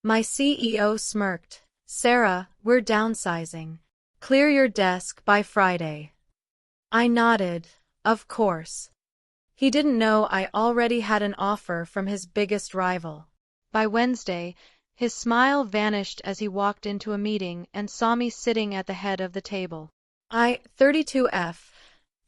My CEO smirked. "Sarah, we're downsizing. Clear your desk by Friday." I nodded. Of course. He didn't know I already had an offer from his biggest rival. By Wednesday, his smile vanished as he walked into a meeting and saw me sitting at the head of the table. I, 32F,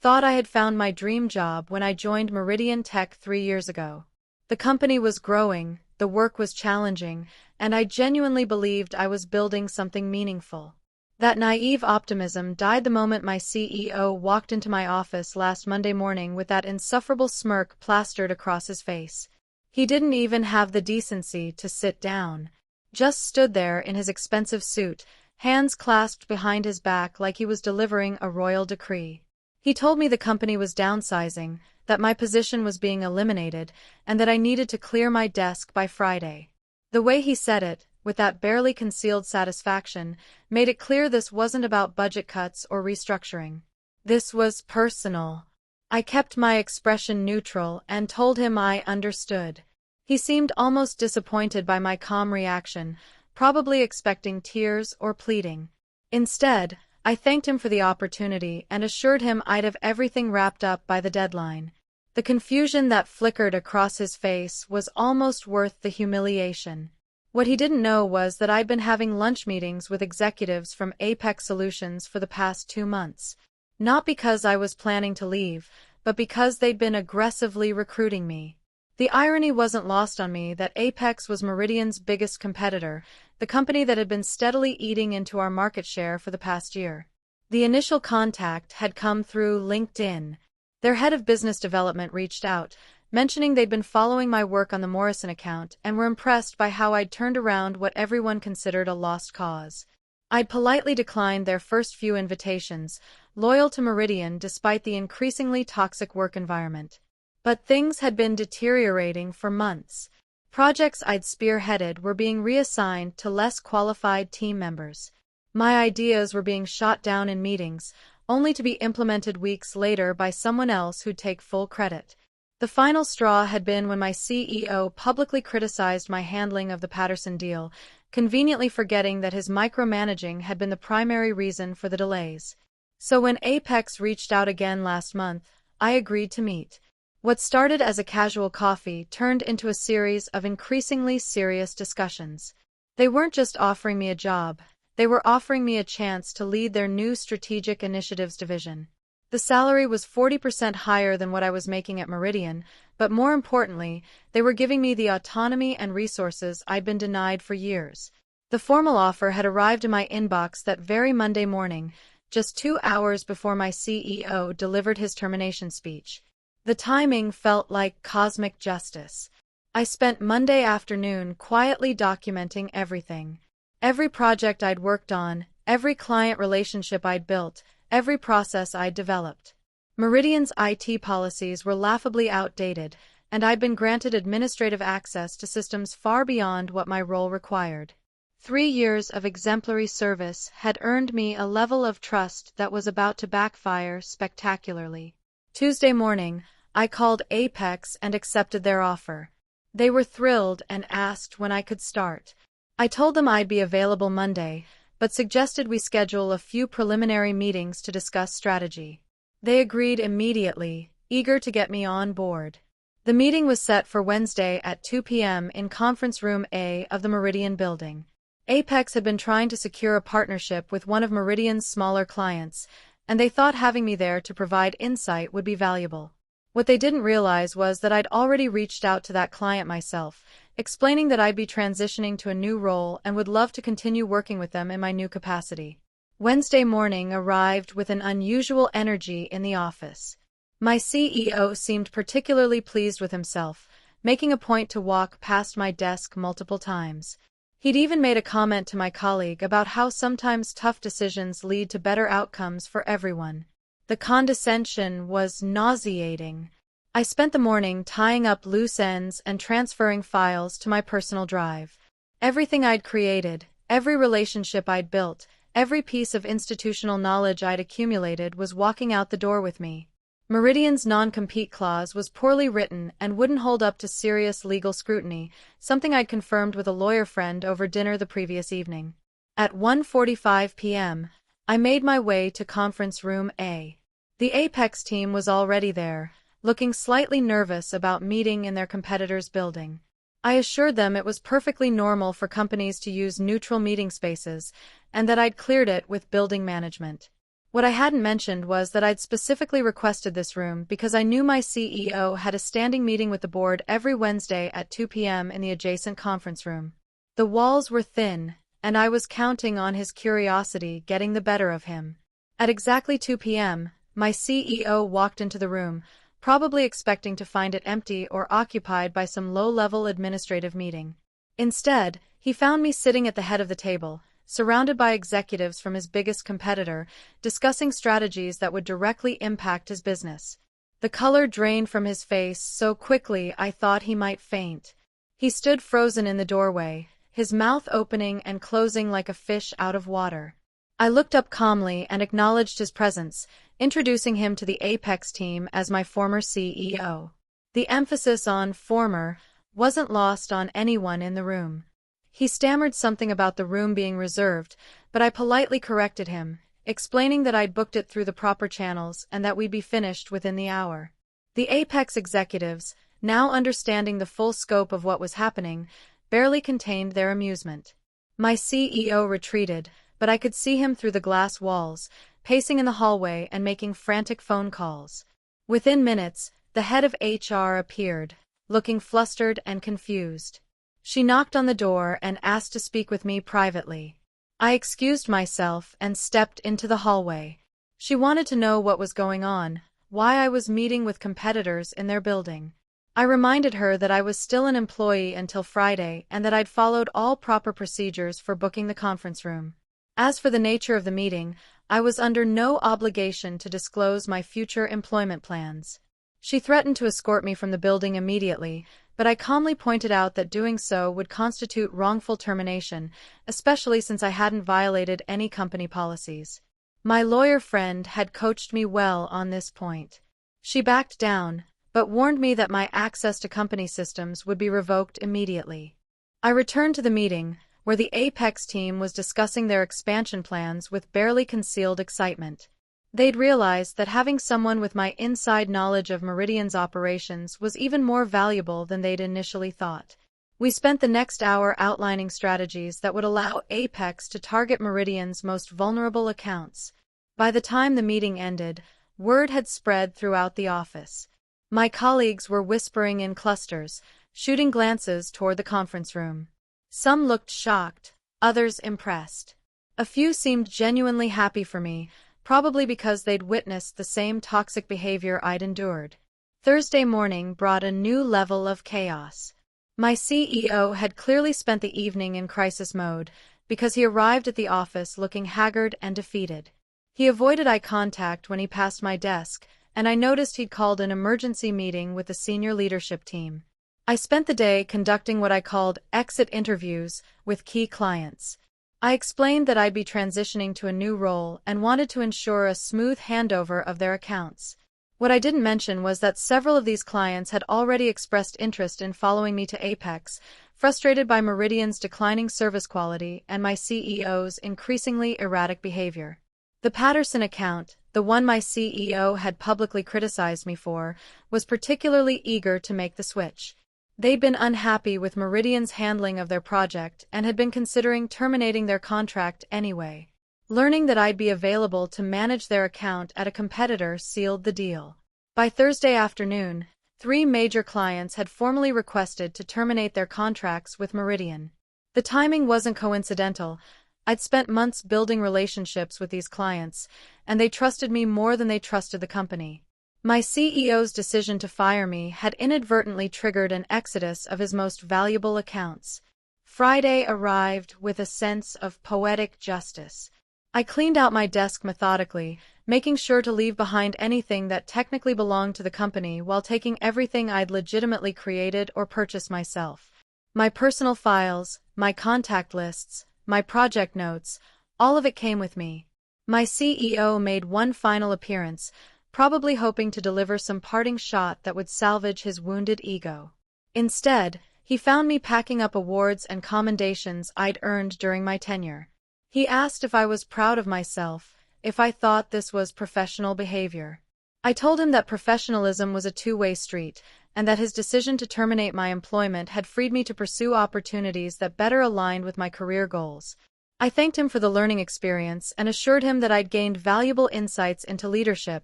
thought I had found my dream job when I joined Meridian Tech 3 years ago. The company was growing, the work was challenging, and I genuinely believed I was building something meaningful. That naive optimism died the moment my CEO walked into my office last Monday morning with that insufferable smirk plastered across his face. He didn't even have the decency to sit down. Just stood there in his expensive suit, hands clasped behind his back like he was delivering a royal decree. He told me the company was downsizing, that my position was being eliminated, and that I needed to clear my desk by Friday. The way he said it, with that barely concealed satisfaction, made it clear this wasn't about budget cuts or restructuring. This was personal. I kept my expression neutral and told him I understood. He seemed almost disappointed by my calm reaction, probably expecting tears or pleading. Instead, I thanked him for the opportunity and assured him I'd have everything wrapped up by the deadline. The confusion that flickered across his face was almost worth the humiliation. What he didn't know was that I'd been having lunch meetings with executives from Apex Solutions for the past 2 months. Not because I was planning to leave, but because they'd been aggressively recruiting me. The irony wasn't lost on me that Apex was Meridian's biggest competitor, the company that had been steadily eating into our market share for the past year. The initial contact had come through LinkedIn. Their head of business development reached out, mentioning they'd been following my work on the Morrison account and were impressed by how I'd turned around what everyone considered a lost cause. I'd politely declined their first few invitations, loyal to Meridian despite the increasingly toxic work environment. But things had been deteriorating for months. Projects I'd spearheaded were being reassigned to less qualified team members. My ideas were being shot down in meetings, only to be implemented weeks later by someone else who'd take full credit. The final straw had been when my CEO publicly criticized my handling of the Patterson deal, conveniently forgetting that his micromanaging had been the primary reason for the delays. So when Apex reached out again last month, I agreed to meet. What started as a casual coffee turned into a series of increasingly serious discussions. They weren't just offering me a job, they were offering me a chance to lead their new Strategic Initiatives division. The salary was 40% higher than what I was making at Meridian, but more importantly, they were giving me the autonomy and resources I'd been denied for years. The formal offer had arrived in my inbox that very Monday morning, just 2 hours before my CEO delivered his termination speech. The timing felt like cosmic justice. I spent Monday afternoon quietly documenting everything. Every project I'd worked on, every client relationship I'd built, every process I'd developed. Meridian's IT policies were laughably outdated, and I'd been granted administrative access to systems far beyond what my role required. 3 years of exemplary service had earned me a level of trust that was about to backfire spectacularly. Tuesday morning, I called Apex and accepted their offer. They were thrilled and asked when I could start. I told them I'd be available Monday, but suggested we schedule a few preliminary meetings to discuss strategy. They agreed immediately, eager to get me on board. The meeting was set for Wednesday at 2 p.m. in Conference Room A of the Meridian building. Apex had been trying to secure a partnership with one of Meridian's smaller clients, and they thought having me there to provide insight would be valuable. What they didn't realize was that I'd already reached out to that client myself, explaining that I'd be transitioning to a new role and would love to continue working with them in my new capacity. Wednesday morning arrived with an unusual energy in the office. My CEO seemed particularly pleased with himself, making a point to walk past my desk multiple times. He'd even made a comment to my colleague about how sometimes tough decisions lead to better outcomes for everyone. The condescension was nauseating. I spent the morning tying up loose ends and transferring files to my personal drive. Everything I'd created, every relationship I'd built, every piece of institutional knowledge I'd accumulated was walking out the door with me. Meridian's non-compete clause was poorly written and wouldn't hold up to serious legal scrutiny, something I'd confirmed with a lawyer friend over dinner the previous evening. At 1:45 p.m., I made my way to conference room A. The Apex team was already there, looking slightly nervous about meeting in their competitor's building. I assured them it was perfectly normal for companies to use neutral meeting spaces, and that I'd cleared it with building management. What I hadn't mentioned was that I'd specifically requested this room because I knew my CEO had a standing meeting with the board every Wednesday at 2 p.m. in the adjacent conference room. The walls were thin, and I was counting on his curiosity getting the better of him. At exactly 2 p.m., my CEO walked into the room, probably expecting to find it empty or occupied by some low-level administrative meeting. Instead, he found me sitting at the head of the table, surrounded by executives from his biggest competitor, discussing strategies that would directly impact his business. The color drained from his face so quickly I thought he might faint. He stood frozen in the doorway, his mouth opening and closing like a fish out of water. I looked up calmly and acknowledged his presence, introducing him to the Apex team as my former CEO. The emphasis on former wasn't lost on anyone in the room. He stammered something about the room being reserved, but I politely corrected him, explaining that I'd booked it through the proper channels and that we'd be finished within the hour. The Apex executives, now understanding the full scope of what was happening, barely contained their amusement. My CEO retreated, but I could see him through the glass walls, pacing in the hallway and making frantic phone calls. Within minutes, the head of HR appeared, looking flustered and confused. She knocked on the door and asked to speak with me privately. I excused myself and stepped into the hallway. She wanted to know what was going on, why I was meeting with competitors in their building. I reminded her that I was still an employee until Friday and that I'd followed all proper procedures for booking the conference room. As for the nature of the meeting, I was under no obligation to disclose my future employment plans. She threatened to escort me from the building immediately, but I calmly pointed out that doing so would constitute wrongful termination, especially since I hadn't violated any company policies. My lawyer friend had coached me well on this point. She backed down, but warned me that my access to company systems would be revoked immediately. I returned to the meeting, where the Apex team was discussing their expansion plans with barely concealed excitement. They'd realized that having someone with my inside knowledge of Meridian's operations was even more valuable than they'd initially thought. We spent the next hour outlining strategies that would allow Apex to target Meridian's most vulnerable accounts. By the time the meeting ended, word had spread throughout the office. My colleagues were whispering in clusters, shooting glances toward the conference room. Some looked shocked, others impressed. A few seemed genuinely happy for me, probably because they'd witnessed the same toxic behavior I'd endured. Thursday morning brought a new level of chaos. My CEO had clearly spent the evening in crisis mode, because he arrived at the office looking haggard and defeated. He avoided eye contact when he passed my desk, and I noticed he'd called an emergency meeting with the senior leadership team. I spent the day conducting what I called exit interviews with key clients. I explained that I'd be transitioning to a new role and wanted to ensure a smooth handover of their accounts. What I didn't mention was that several of these clients had already expressed interest in following me to Apex, frustrated by Meridian's declining service quality and my CEO's increasingly erratic behavior. The Patterson account, the one my CEO had publicly criticized me for, was particularly eager to make the switch. They'd been unhappy with Meridian's handling of their project and had been considering terminating their contract anyway. Learning that I'd be available to manage their account at a competitor sealed the deal. By Thursday afternoon, 3 major clients had formally requested to terminate their contracts with Meridian. The timing wasn't coincidental. I'd spent months building relationships with these clients, and they trusted me more than they trusted the company. My CEO's decision to fire me had inadvertently triggered an exodus of his most valuable accounts. Friday arrived with a sense of poetic justice. I cleaned out my desk methodically, making sure to leave behind anything that technically belonged to the company while taking everything I'd legitimately created or purchased myself. My personal files, my contact lists, my project notes, all of it came with me. My CEO made one final appearance, probably hoping to deliver some parting shot that would salvage his wounded ego. Instead, he found me packing up awards and commendations I'd earned during my tenure. He asked if I was proud of myself, if I thought this was professional behavior. I told him that professionalism was a two-way street, and that his decision to terminate my employment had freed me to pursue opportunities that better aligned with my career goals. I thanked him for the learning experience and assured him that I'd gained valuable insights into leadership,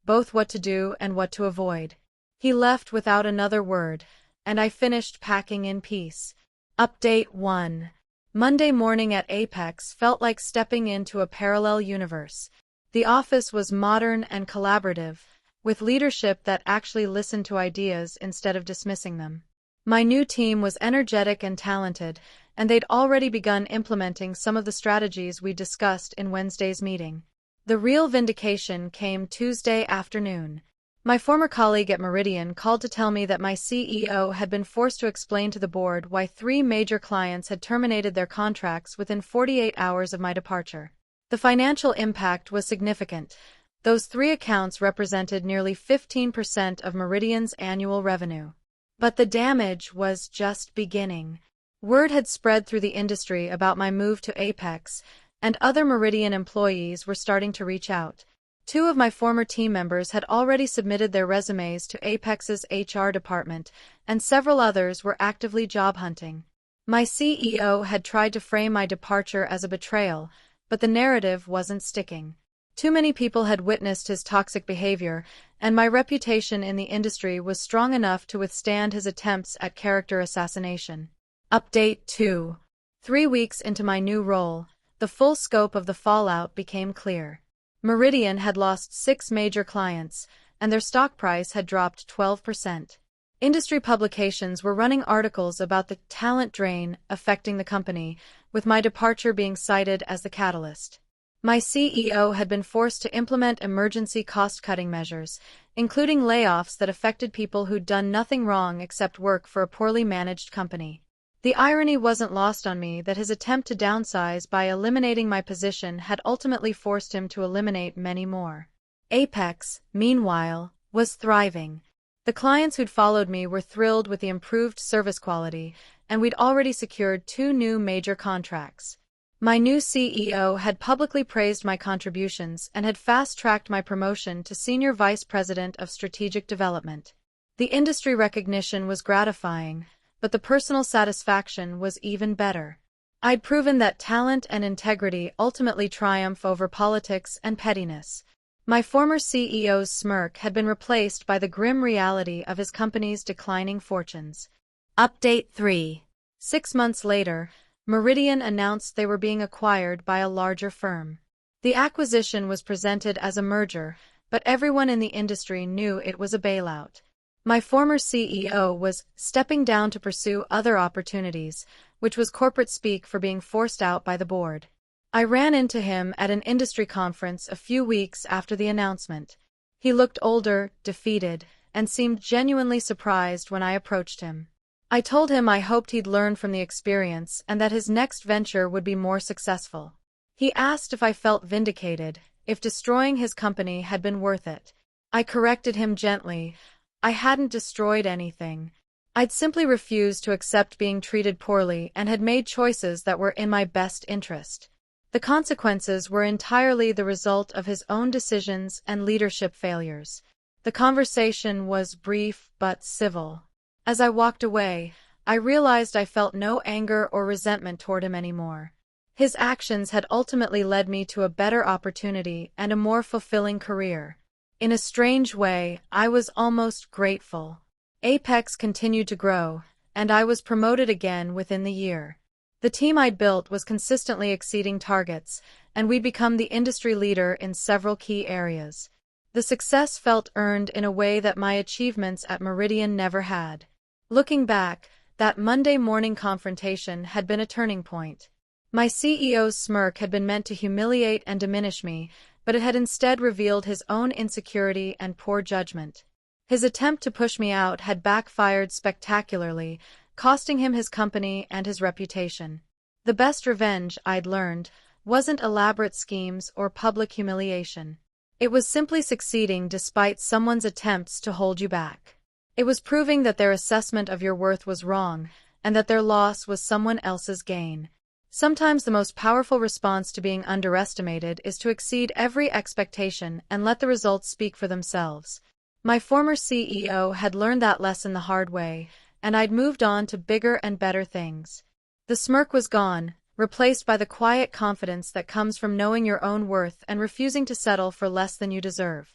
both what to do and what to avoid. He left without another word, and I finished packing in peace. Update 1. Monday morning at Apex felt like stepping into a parallel universe. The office was modern and collaborative, with leadership that actually listened to ideas instead of dismissing them. My new team was energetic and talented, and they'd already begun implementing some of the strategies we discussed in Wednesday's meeting. The real vindication came Tuesday afternoon. My former colleague at Meridian called to tell me that my CEO had been forced to explain to the board why 3 major clients had terminated their contracts within 48 hours of my departure. The financial impact was significant. Those 3 accounts represented nearly 15% of Meridian's annual revenue. But the damage was just beginning. Word had spread through the industry about my move to Apex, and other Meridian employees were starting to reach out. 2 of my former team members had already submitted their resumes to Apex's HR department, and several others were actively job hunting. My CEO had tried to frame my departure as a betrayal, but the narrative wasn't sticking. Too many people had witnessed his toxic behavior, and my reputation in the industry was strong enough to withstand his attempts at character assassination. Update 2. 3 weeks into my new role, the full scope of the fallout became clear. Meridian had lost 6 major clients, and their stock price had dropped 12%. Industry publications were running articles about the talent drain affecting the company, with my departure being cited as the catalyst. My CEO had been forced to implement emergency cost-cutting measures, including layoffs that affected people who'd done nothing wrong except work for a poorly managed company. The irony wasn't lost on me that his attempt to downsize by eliminating my position had ultimately forced him to eliminate many more. Apex, meanwhile, was thriving. The clients who'd followed me were thrilled with the improved service quality, and we'd already secured 2 new major contracts. My new CEO had publicly praised my contributions and had fast-tracked my promotion to Senior Vice President of Strategic Development. The industry recognition was gratifying, but the personal satisfaction was even better. I'd proven that talent and integrity ultimately triumph over politics and pettiness. My former CEO's smirk had been replaced by the grim reality of his company's declining fortunes. Update 3. 6 months later, Meridian announced they were being acquired by a larger firm. The acquisition was presented as a merger, but everyone in the industry knew it was a bailout. My former CEO was stepping down to pursue other opportunities, which was corporate speak for being forced out by the board. I ran into him at an industry conference a few weeks after the announcement. He looked older, defeated, and seemed genuinely surprised when I approached him. I told him I hoped he'd learn from the experience and that his next venture would be more successful. He asked if I felt vindicated, if destroying his company had been worth it. I corrected him gently. I hadn't destroyed anything. I'd simply refused to accept being treated poorly and had made choices that were in my best interest. The consequences were entirely the result of his own decisions and leadership failures. The conversation was brief but civil. As I walked away, I realized I felt no anger or resentment toward him anymore. His actions had ultimately led me to a better opportunity and a more fulfilling career. In a strange way, I was almost grateful. Apex continued to grow, and I was promoted again within the year. The team I'd built was consistently exceeding targets, and we'd become the industry leader in several key areas. The success felt earned in a way that my achievements at Meridian never had. Looking back, that Monday morning confrontation had been a turning point. My CEO's smirk had been meant to humiliate and diminish me, but it had instead revealed his own insecurity and poor judgment. His attempt to push me out had backfired spectacularly, costing him his company and his reputation. The best revenge, I'd learned, wasn't elaborate schemes or public humiliation. It was simply succeeding despite someone's attempts to hold you back. It was proving that their assessment of your worth was wrong, and that their loss was someone else's gain. Sometimes the most powerful response to being underestimated is to exceed every expectation and let the results speak for themselves. My former CEO had learned that lesson the hard way, and I'd moved on to bigger and better things. The smirk was gone, replaced by the quiet confidence that comes from knowing your own worth and refusing to settle for less than you deserve.